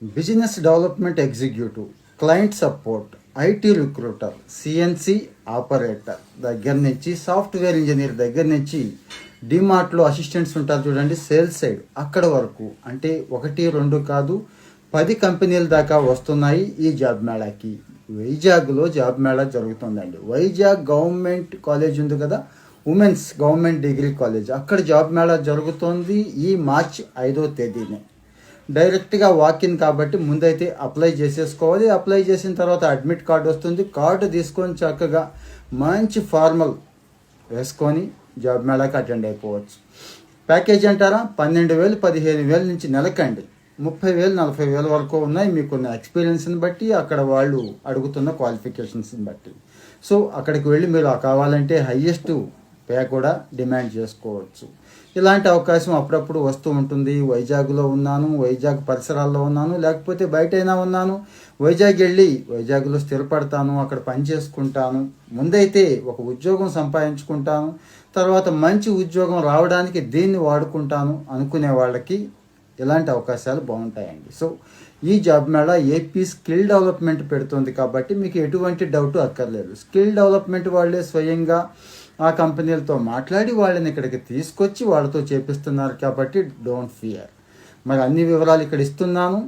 Business development executive, client support, IT recruiter, CNC operator దగ్గర నుంచి software engineer దగ్గర నుంచి డిమార్ట్లో అసిస్టెంట్స్ ఉంటారు చూడండి, సేల్స్ సైడ్ అక్కడ వరకు, అంటే 1, 2 కాదు 10 కంపెనీల దాకా వస్తున్నాయి ఈ జాబ్ మేళాకి. వైజాగ్లో జాబ్ మేళా జరుగుతుందండి. వైజాగ్ గవర్నమెంట్ కాలేజ్ ఉంది కదా, ఉమెన్స్ గవర్నమెంట్ డిగ్రీ కాలేజ్, అక్కడ జాబ్ మేళా జరుగుతోంది ఈ మార్చి 5వ తేదీనే. డైరెక్ట్గా వాకిన్ కాబట్టి ముందైతే అప్లై చేసేసుకోవాలి. అప్లై చేసిన తర్వాత అడ్మిట్ కార్డు వస్తుంది. కార్డు తీసుకొని చక్కగా మంచి ఫార్మల్ వేసుకొని జాబ్ మేళాకి అటెండ్ అయిపోవచ్చు. ప్యాకేజ్ అంటారా, 12,000 15,000 నుంచి నెలకండి 30,000 40,000 వరకు ఉన్నాయి. మీకున్న ఎక్స్పీరియన్స్ని బట్టి, అక్కడ వాళ్ళు అడుగుతున్న క్వాలిఫికేషన్స్ని బట్టి. సో అక్కడికి వెళ్ళి మీరు కావాలంటే హయ్యెస్ట్ పే కూడా డిమాండ్ చేసుకోవచ్చు. ఇలాంటి అవకాశం అప్పుడప్పుడు వస్తూ ఉంటుంది. వైజాగ్లో ఉన్నాను, వైజాగ్ పరిసరాల్లో ఉన్నాను, లేకపోతే బయటైనా ఉన్నాను, వైజాగ్ వెళ్ళి వైజాగ్లో స్థిరపడతాను, అక్కడ పని చేసుకుంటాను, ముందైతే ఒక ఉద్యోగం సంపాదించుకుంటాను, తర్వాత మంచి ఉద్యోగం రావడానికి దీన్ని వాడుకుంటాను అనుకునే వాళ్ళకి ఇలాంటి అవకాశాలు బాగుంటాయండి. సో ఈ job Mela AP skill development పెడుతుంది కాబట్టి మీకు ఎటువంటి డౌట్ అక్కర్లేదు. స్కిల్ డెవలప్మెంట్ వాళ్ళే స్వయంగా ఆ కంపెనీలతో మాట్లాడి వాళ్ళని ఇక్కడికి తీసుకొచ్చి వాళ్ళతో చేపిస్తున్నారు కాబట్టి డోంట్ ఫియర్. మరి అన్ని వివరాలు ఇక్కడ ఇస్తున్నాను.